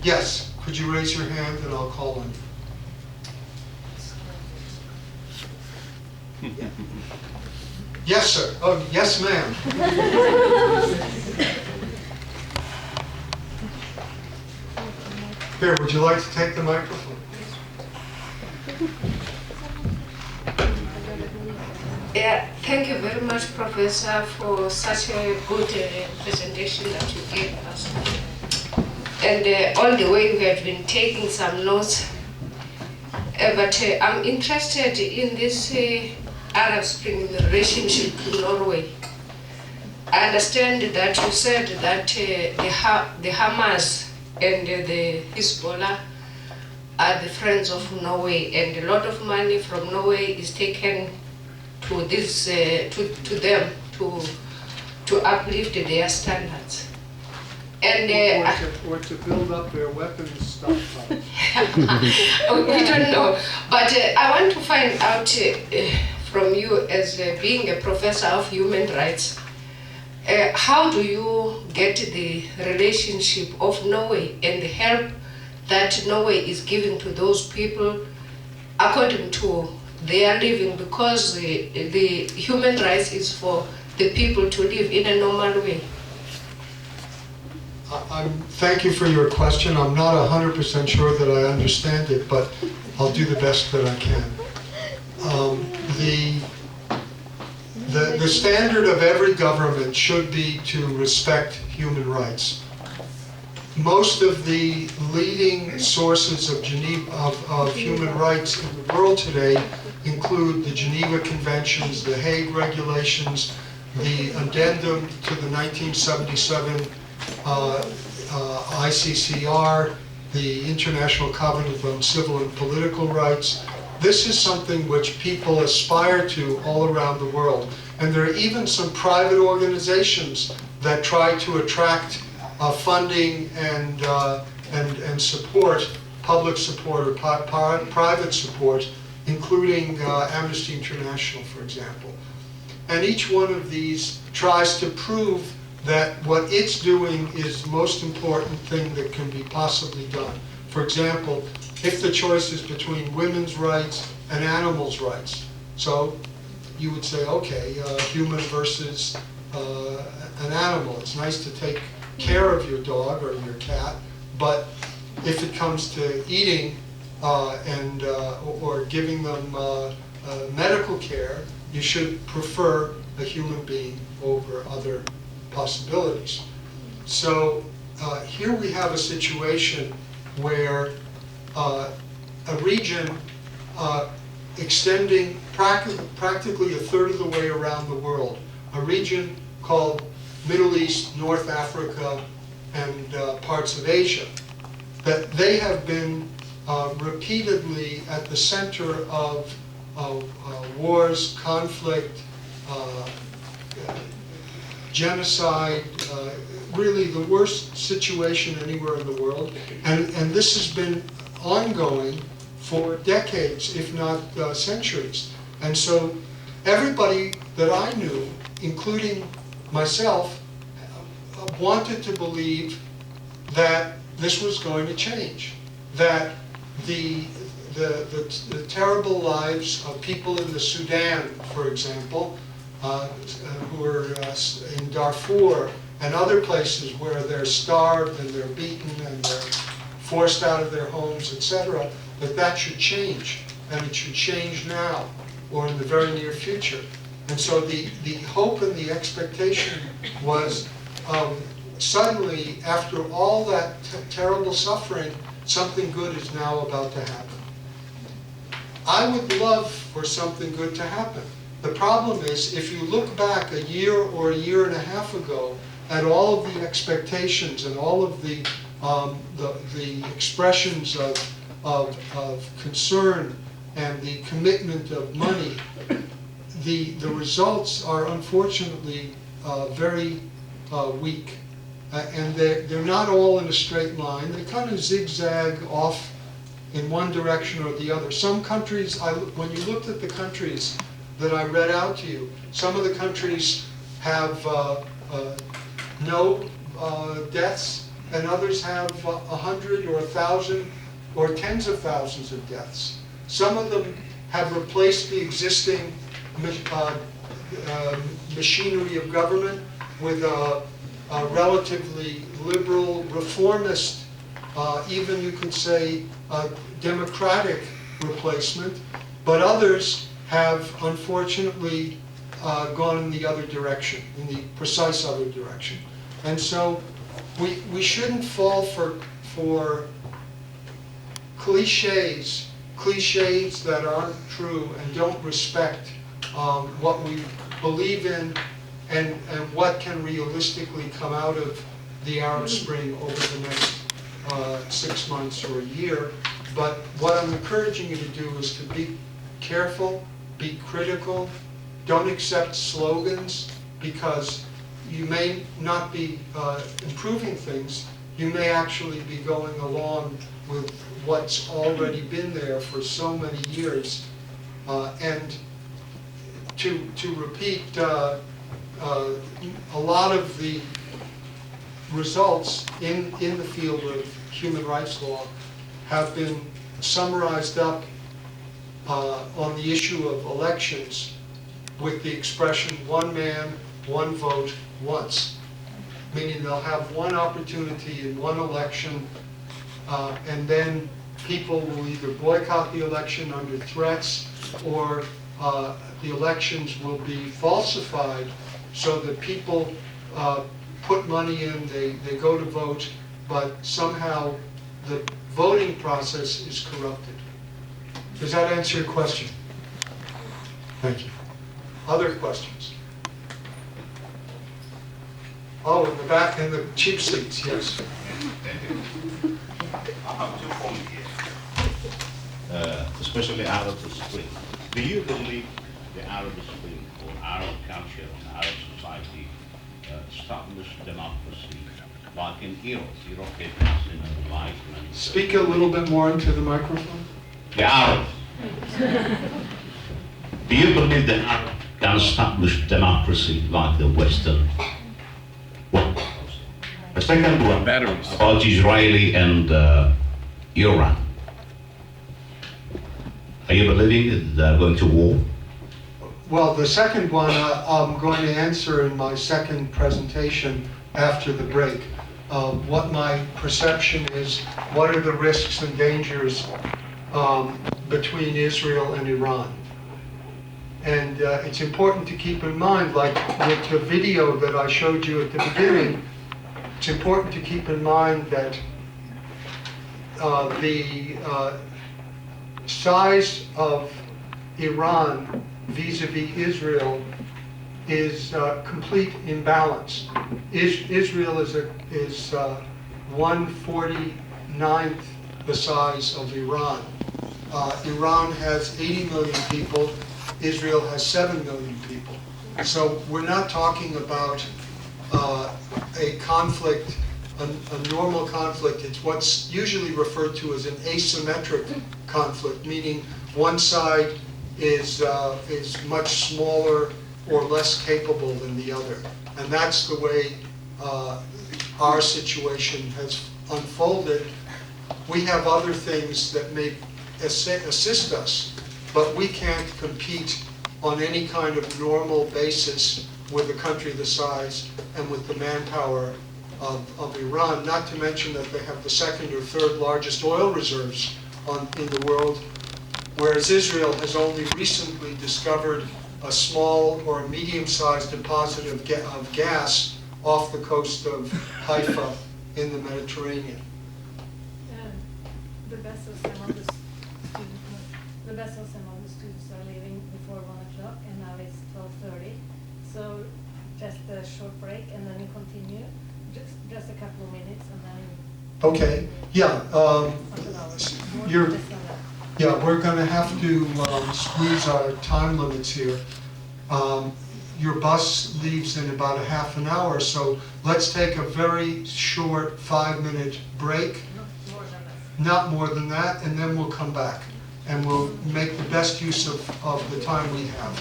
Yes, could you raise your hand and I'll call on you. Yeah. Yes, sir. Oh, yes, ma'am. Here, would you like to take the microphone? Yeah, thank you very much, Professor, for such a good presentation that you gave us. And all the way we have been taking some notes. But I'm interested in this Arab Spring relationship to Norway. I understand that you said that the Hamas and the Hezbollah are the friends of Norway, and a lot of money from Norway is taken to this to them to uplift their standards. And or to build up their weapons stockpile. we don't know, but I want to find out from you, as being a professor of human rights, how do you get the relationship of Norway and the help that Norway is giving to those people according to their living, because the human rights is for the people to live in a normal way? Thank you for your question. I'm not 100% sure that I understand it, but I'll do the best that I can. The standard of every government should be to respect human rights. Most of the leading sources of human rights in the world today include the Geneva Conventions, the Hague Regulations, the addendum to the 1977 ICCR, the International Covenant on Civil and Political Rights. This is something which people aspire to all around the world. And there are even some private organizations that try to attract funding and support, public support or private support, including Amnesty International, for example. And each one of these tries to prove that what it's doing is the most important thing that can be possibly done. For example, if the choice is between women's rights and animals' rights, so you would say, okay, human versus an animal. It's nice to take care of your dog or your cat, but if it comes to eating or giving them medical care, you should prefer a human being over other possibilities. So here we have a situation where a region extending practically a third of the way around the world, a region called Middle East, North Africa, and parts of Asia, that they have been repeatedly at the center of wars, conflict, genocide, really the worst situation anywhere in the world. And this has been ongoing for decades, if not centuries. And so everybody that I knew, including myself, wanted to believe that this was going to change, that the terrible lives of people in the Sudan, for example, who are in Darfur and other places where they're starved and they're beaten and they're forced out of their homes, etc., that should change, and it should change now or in the very near future. And so the hope and the expectation was suddenly, after all that terrible suffering, something good is now about to happen. I would love for something good to happen. The problem is, if you look back a year or a year and a half ago at all of the expectations and all of the expressions of concern and the commitment of money, the results are unfortunately very weak. And they're not all in a straight line. They kind of zigzag off in one direction or the other. Some countries, when you looked at the countries that I read out to you, some of the countries have no deaths, and others have 100 or 1,000 or tens of thousands of deaths. Some of them have replaced the existing machinery of government with a relatively liberal, reformist, even you could say democratic replacement, but others have unfortunately gone in the other direction, in the precise other direction. And so we shouldn't fall for cliches that aren't true and don't respect what we believe in and what can realistically come out of the Arab Spring over the next 6 months or a year. But what I'm encouraging you to do is to be careful, be critical, don't accept slogans, because you may not be improving things, you may actually be going along with what's already been there for so many years. And to repeat, a lot of the results in the field of human rights law have been summarized up on the issue of elections with the expression one man, one vote, once. Meaning they'll have one opportunity in one election, and then people will either boycott the election under threats, or the elections will be falsified so that people put money in, they go to vote, but somehow the voting process is corrupted. Does that answer your question? Thank you. Other questions? Oh, in the back, in the cheap seats, yes. I have 2 points here, especially Arab Spring. Do you believe the Arab Spring or Arab culture and Arab society established democracy like in Europe? Europe gave us enlightenment. Speak a little bit more into the microphone. The Arabs. Do you believe the Arab can establish democracy like the Western? Well, the second one about Israeli and Iran. Are you believing that they're going to war? Well, the second one I'm going to answer in my second presentation after the break. What my perception is, what are the risks and dangers between Israel and Iran. And it's important to keep in mind, like with the video that I showed you at the beginning, it's important to keep in mind that the size of Iran vis-a-vis Israel is complete imbalance. Israel is 1/49th the size of Iran. Iran has 80 million people. Israel has 7 million people. So we're not talking about a conflict, a normal conflict. It's what's usually referred to as an asymmetric conflict, meaning one side is much smaller or less capable than the other. And that's the way our situation has unfolded. We have other things that may assist us, but we can't compete on any kind of normal basis with a country the size and with the manpower of Iran, not to mention that they have the 2nd or 3rd largest oil reserves in the world, whereas Israel has only recently discovered a small or a medium-sized deposit of gas off the coast of Haifa in the Mediterranean. The best of some of the students are leaving before 1 o'clock, and now it's 12:30. So just a short break, and then you continue. Just a couple of minutes, and then. Okay. Yeah. We're going to have to squeeze our time limits here. Your bus leaves in about a half an hour, so let's take a very short 5-minute break. Not more than that, and then we'll come back. And we'll make the best use of the time we have.